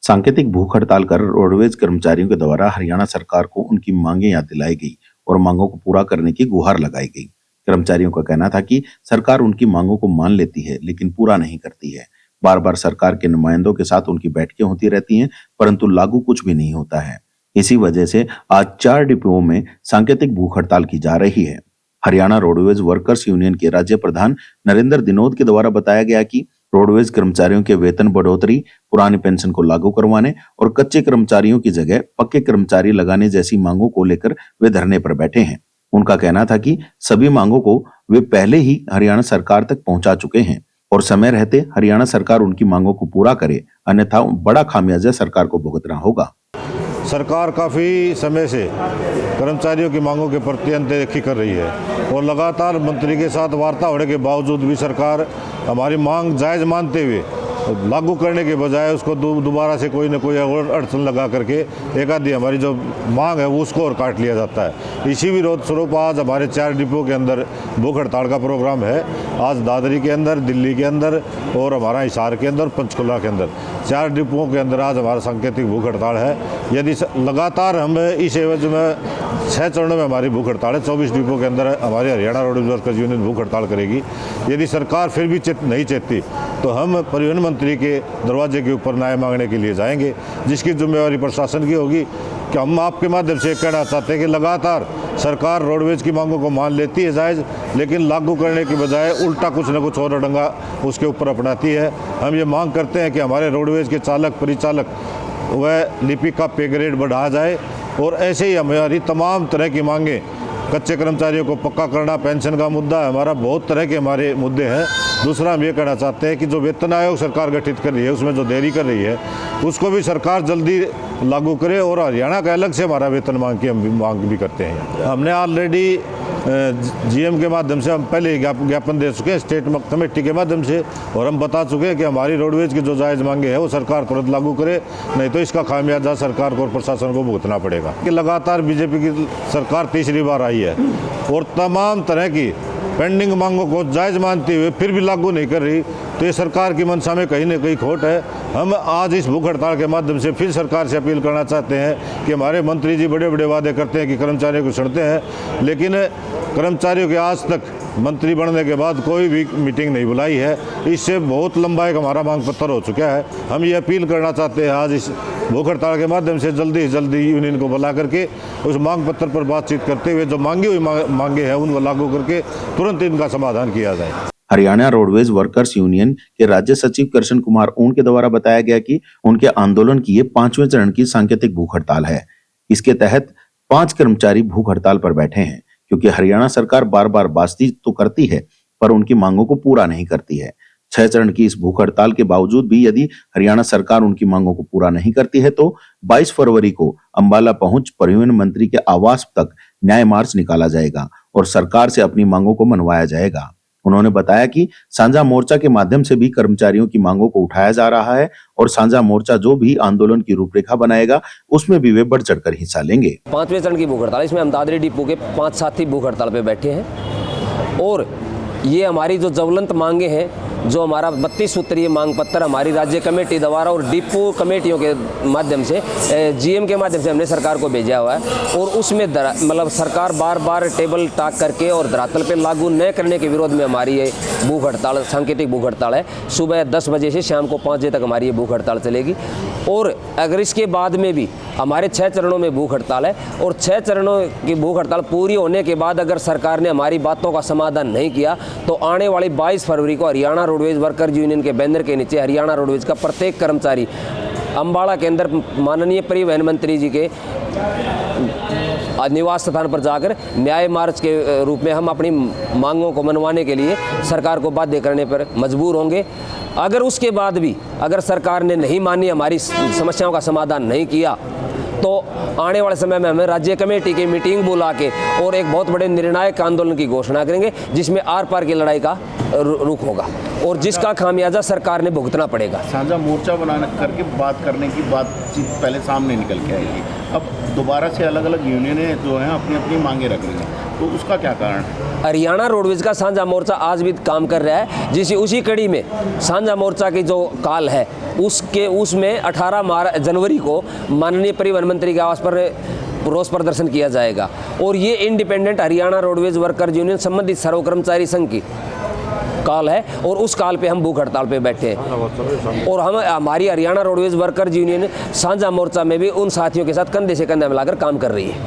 सांकेतिक भूख हड़ताल कर रोडवेज कर्मचारियों के द्वारा हरियाणा सरकार को उनकी मांगें याद दिलाई गई और मांगों को पूरा करने की गुहार लगाई गई। कर्मचारियों का कहना था कि सरकार उनकी मांगों को मान लेती है लेकिन पूरा नहीं करती है। बार बार सरकार के नुमाइंदों के साथ उनकी बैठकें होती रहती हैं, परंतु लागू कुछ भी नहीं होता है। इसी वजह से आज 4 डिपोओं में सांकेतिक भूख हड़ताल की जा रही है। हरियाणा रोडवेज वर्कर्स यूनियन के राज्य प्रधान नरेंद्र दिनोद के द्वारा बताया गया कि रोडवेज कर्मचारियों के वेतन बढ़ोतरी, पुरानी पेंशन को लागू करवाने और कच्चे कर्मचारियों की जगह पक्के कर्मचारी लगाने जैसी मांगों को लेकर वे धरने पर बैठे हैं। उनका कहना था कि सभी मांगों को वे पहले ही हरियाणा सरकार तक पहुंचा चुके हैं और समय रहते हरियाणा सरकार उनकी मांगों को पूरा करे, अन्यथा बड़ा खामियाजा सरकार को भुगतना होगा। सरकार काफ़ी समय से कर्मचारियों की मांगों के प्रति अनदेखी कर रही है और लगातार मंत्री के साथ वार्ता होने के बावजूद भी सरकार हमारी मांग जायज़ मानते हुए लागू करने के बजाय उसको दोबारा से कोई न कोई और अड़चन लगा करके एक आधी हमारी जो मांग है वो उसको और काट लिया जाता है। इसी विरोध स्वरूप आज हमारे 4 डिपो के अंदर भूख हड़ताल का प्रोग्राम है। आज दादरी के अंदर, दिल्ली के अंदर और हमारा हिसार के अंदर, पंचकुला के अंदर 4 डिपोओं के अंदर आज हमारा सांकेतिक भूख हड़ताल है। यदि लगातार हम इस एवज में 6 चरणों में हमारी भूख हड़ताल है, 24 डिपो के अंदर हमारी हरियाणा रोडवेज वर्कर्स यूनियन भूख हड़ताल करेगी। यदि सरकार फिर भी नहीं चेतती तो हम परिवहन मंत्री के दरवाजे के ऊपर न्याय मांगने के लिए जाएंगे, जिसकी जिम्मेवारी प्रशासन की होगी। कि हम आपके माध्यम से कहना चाहते हैं कि लगातार सरकार रोडवेज की मांगों को मान लेती है जायज़, लेकिन लागू करने की बजाय उल्टा कुछ न कुछ और अड़ंगा उसके ऊपर अपनाती है। हम ये मांग करते हैं कि हमारे रोडवेज के चालक, परिचालक व लिपिक का पे ग्रेड बढ़ाया जाए और ऐसे ही हमारी तमाम तरह की मांगें, कच्चे कर्मचारियों को पक्का करना, पेंशन का मुद्दा है हमारा, बहुत तरह के हमारे मुद्दे हैं। दूसरा हम ये कहना चाहते हैं कि जो वेतन आयोग सरकार गठित कर रही है उसमें जो देरी कर रही है उसको भी सरकार जल्दी लागू करे और हरियाणा का अलग से हमारा वेतन मांग भी करते हैं। हमने ऑलरेडी जीएम के माध्यम से हम पहले ज्ञापन दे चुके हैं, स्टेट कमेटी के माध्यम से, और हम बता चुके हैं कि हमारी रोडवेज की जो जायज़ मांगे हैं वो सरकार तुरंत लागू करे, नहीं तो इसका खामियाजा सरकार को और प्रशासन को भुगतना पड़ेगा। कि लगातार बीजेपी की सरकार तीसरी बार आई है और तमाम तरह की पेंडिंग मांगों को जायज़ मानते हुए फिर भी लागू नहीं कर रही, तो ये सरकार की मंशा में कहीं न कहीं खोट है। हम आज इस भूख हड़ताल के माध्यम से फिर सरकार से अपील करना चाहते हैं कि हमारे मंत्री जी बड़े बड़े वादे करते हैं कि कर्मचारियों को सुनते हैं, लेकिन कर्मचारियों के आज तक मंत्री बनने के बाद कोई भी मीटिंग नहीं बुलाई है। इससे बहुत लंबा एक हमारा मांग पत्र हो चुका है। हम ये अपील करना चाहते हैं आज इस भूख हड़ताल के माध्यम से जल्दी से जल्दी यूनियन को बुला करके उस मांग पत्र पर बातचीत करते हुए जो मांगी हुई मांगे हैं उनको लागू करके तुरंत इनका समाधान किया जाए। हरियाणा रोडवेज वर्कर्स यूनियन के राज्य सचिव कृष्ण कुमार ऊन के द्वारा बताया गया कि उनके आंदोलन की ये 5वें चरण की सांकेतिक भूख हड़ताल है। इसके तहत 5 कर्मचारी भूख हड़ताल पर बैठे हैं क्योंकि हरियाणा सरकार बार बार बातचीत तो करती है पर उनकी मांगों को पूरा नहीं करती है। 6 चरण की इस भूख हड़ताल के बावजूद भी यदि हरियाणा सरकार उनकी मांगों को पूरा नहीं करती है तो 22 फरवरी को अंबाला पहुंच परिवहन मंत्री के आवास तक न्याय मार्च निकाला जाएगा और सरकार से अपनी मांगों को मनवाया जाएगा। उन्होंने बताया कि साझा मोर्चा के माध्यम से भी कर्मचारियों की मांगों को उठाया जा रहा है और साझा मोर्चा जो भी आंदोलन की रूपरेखा बनाएगा उसमें भी वे बढ़ चढ़कर हिस्सा लेंगे। 5वें चरण की भूख हड़ताल, इसमें हम दादरी डिपो के 5 साथी भूख हड़ताल पे बैठे हैं और ये हमारी जो ज्वलंत मांगे हैं, जो हमारा 32 सूत्रीय मांग पत्र हमारी राज्य कमेटी द्वारा और डिपो कमेटियों के माध्यम से, जीएम के माध्यम से हमने सरकार को भेजा हुआ है और उसमें मतलब सरकार बार बार टेबल टाक करके और धरातल पे लागू न करने के विरोध में हमारी ये भूख हड़ताल, सांकेतिक भूख हड़ताल है। सुबह 10 बजे से शाम को 5 बजे तक हमारी ये भूख हड़ताल चलेगी और अगर इसके बाद में भी हमारे 6 चरणों में भूख हड़ताल है और 6 चरणों की भूख हड़ताल पूरी होने के बाद अगर सरकार ने हमारी बातों का समाधान नहीं किया तो आने वाली 22 फरवरी को हरियाणा रोडवेज वर्कर यूनियन के बैनर के नीचे हरियाणा रोडवेज का प्रत्येक कर्मचारी अंबाला के अंदर माननीय परिवहन मंत्री जी के निवास स्थान पर जाकर न्याय मार्च के रूप में हम अपनी मांगों को मनवाने के लिए सरकार को बाध्य करने पर मजबूर होंगे। अगर उसके बाद भी अगर सरकार ने नहीं मानी, हमारी समस्याओं का समाधान नहीं किया तो आने वाले समय में हमें राज्य कमेटी की मीटिंग बुला के और एक बहुत बड़े निर्णायक आंदोलन की घोषणा करेंगे जिसमें आर पार की लड़ाई का रुख होगा और जिसका खामियाजा सरकार ने भुगतना पड़ेगा। साझा मोर्चा बनाने करके बात करने की बातचीत पहले सामने निकल के आएगी। अब दोबारा से अलग अलग यूनियनें जो हैं अपनी अपनी मांगे रख रही हैं, तो उसका क्या कारण है? हरियाणा रोडवेज का साझा मोर्चा आज भी काम कर रहा है, जिसे उसी कड़ी में साझा मोर्चा की जो काल है उसमें 18 जनवरी को माननीय परिवहन मंत्री के आवास पर रोष प्रदर्शन किया जाएगा। और ये independent Haryana roadways worker union संबंधित सर्व कर्मचारी संघ की काल है और उस काल पे हम भूख हड़ताल पे बैठे हैं। और हमारी हरियाणा रोडवेज वर्कर यूनियन साझा मोर्चा में भी उन साथियों के साथ कंधे से कंधा मिलाकर काम कर रही है।